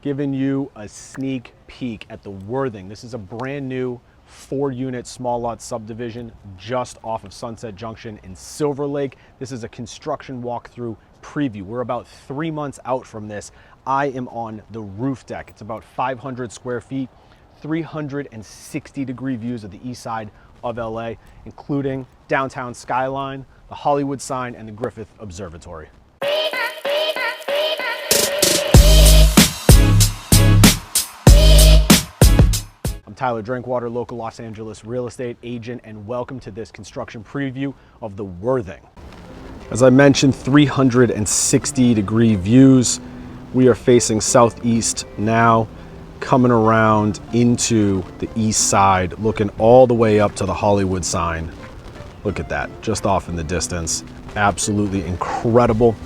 giving you a sneak peek at the Worthing. This is a brand new 4-unit small lot subdivision just off of Sunset Junction in Silverlake. This is a construction walkthrough preview. We're about 3 months out from this. I am on the roof deck. It's about 500 square feet, 360-degree views of the east side of LA, including downtown skyline, the Hollywood sign, and the Griffith Observatory. I'm Tyler Drinkwater, local Los Angeles real estate agent, and welcome to this construction preview of the Worthing. As I mentioned, 360-degree views. We are facing southeast now, coming around into the east side, looking all the way up to the Hollywood sign. Look at that, just off in the distance. Absolutely incredible.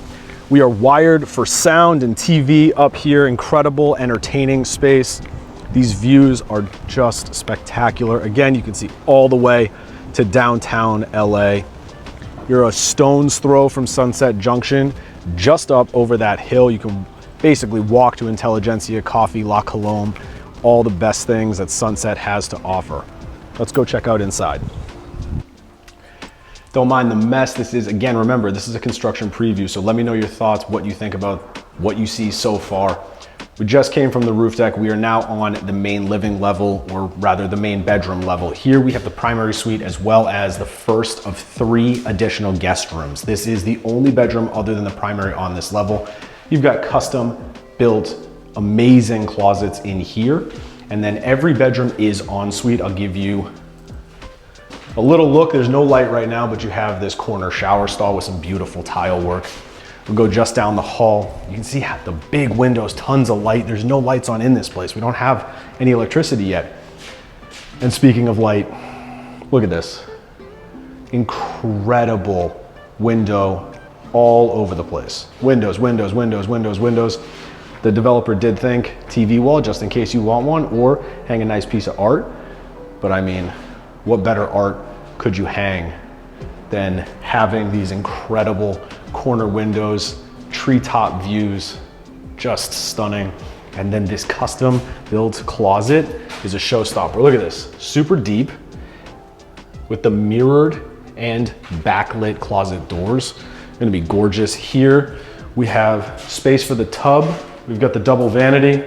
We are wired for sound and TV up here. Incredible, entertaining space. These views are just spectacular. Again, you can see all the way to downtown LA. You're a stone's throw from Sunset Junction, just up over that hill. You can basically walk to Intelligentsia, Coffee, La Colombe, all the best things that Sunset has to offer. Let's go check out inside. Don't mind the mess. This is, again, remember, this is a construction preview, so let me know your thoughts, what you think about what you see so far. We just came from the roof deck. We are now on the main living level, or rather the main bedroom level. Here we have the primary suite as well as the first of 3 additional guest rooms. This is the only bedroom other than the primary on this level. You've got custom built, amazing closets in here. And then every bedroom is en suite. I'll give you a little look. There's no light right now, but you have this corner shower stall with some beautiful tile work. We'll go just down the hall. You can see the big windows, tons of light. There's no lights on in this place. We don't have any electricity yet. And speaking of light, look at this. Incredible window all over the place. Windows, windows, windows, windows, windows. The developer did think TV wall, just in case you want one, or hang a nice piece of art. But I mean, what better art could you hang than having these incredible corner windows, treetop views, just stunning. And then this custom built closet is a showstopper. Look at this, super deep with the mirrored and backlit closet doors. Gonna be gorgeous. Here we have space for the tub. We've got the double vanity,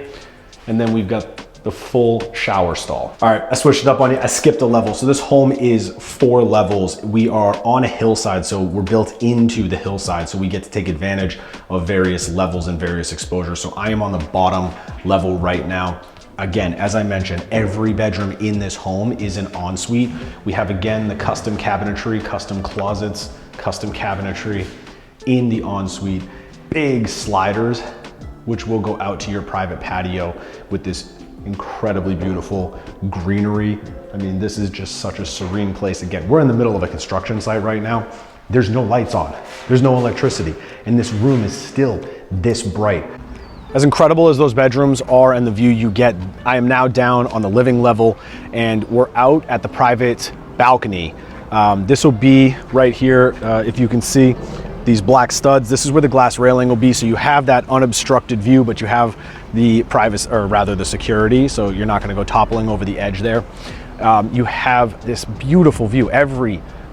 and then we've got the full shower stall. All right, I switched it up on you. I skipped a level. So this home is 4 levels. We are on a hillside, so we're built into the hillside, so we get to take advantage of various levels and various exposures. So I am on the bottom level right now. Again, as I mentioned, every bedroom in this home is an ensuite. We have, again, the custom cabinetry, custom closets, custom cabinetry in the ensuite. Big sliders, which will go out to your private patio with this incredibly beautiful greenery. I mean, this is just such a serene place. Again, we're in the middle of a construction site right now. There's no lights on, there's no electricity, and this room is still this bright. As incredible as those bedrooms are and the view you get, I am now down on the living level, and we're out at the private balcony. This will be right here, if you can see these black studs. This is where the glass railing will be, so you have that unobstructed view, but you have the privacy, or rather the security, so you're not going to go toppling over the edge there. You have this beautiful view.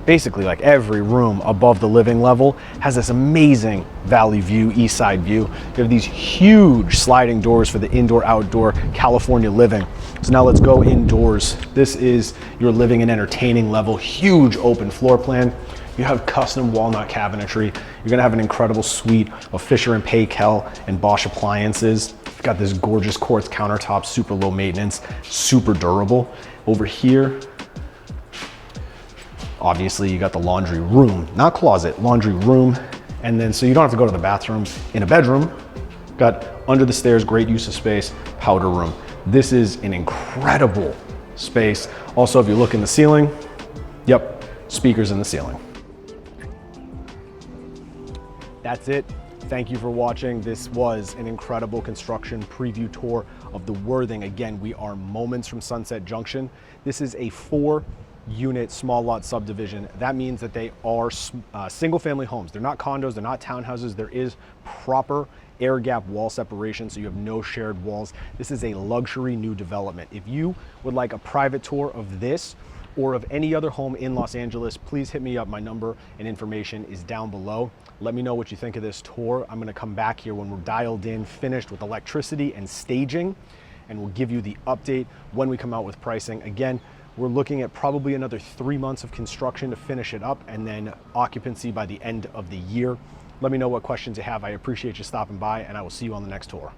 Basically like every room above the living level has this amazing valley view, east side view. You have these huge sliding doors for the indoor-outdoor California living. So now let's go indoors. This is your living and entertaining level, huge open floor plan. You have custom walnut cabinetry. You're gonna have an incredible suite of Fisher & Paykel and Bosch appliances. You've got this gorgeous quartz countertop, super low maintenance, super durable. Over here, obviously you got the laundry room, not closet, laundry room. And then, so you don't have to go to the bathroom in a bedroom. Got under the stairs, great use of space, powder room. This is an incredible space. Also, if you look in the ceiling, yep, speakers in the ceiling. That's it. Thank you for watching. This was an incredible construction preview tour of the Worthing. Again, we are moments from Sunset Junction. This is a 4 unit, small lot subdivision. That means that they are single family homes. They're not condos, they're not townhouses. There is proper air gap wall separation, so you have no shared walls. This is a luxury new development. If you would like a private tour of this or of any other home in Los Angeles, please hit me up. My number and information is down below. Let me know what you think of this tour. I'm gonna come back here when we're dialed in, finished with electricity and staging, and we'll give you the update when we come out with pricing. Again, we're looking at probably another 3 months of construction to finish it up, and then occupancy by the end of the year. Let me know what questions you have. I appreciate you stopping by, and I will see you on the next tour.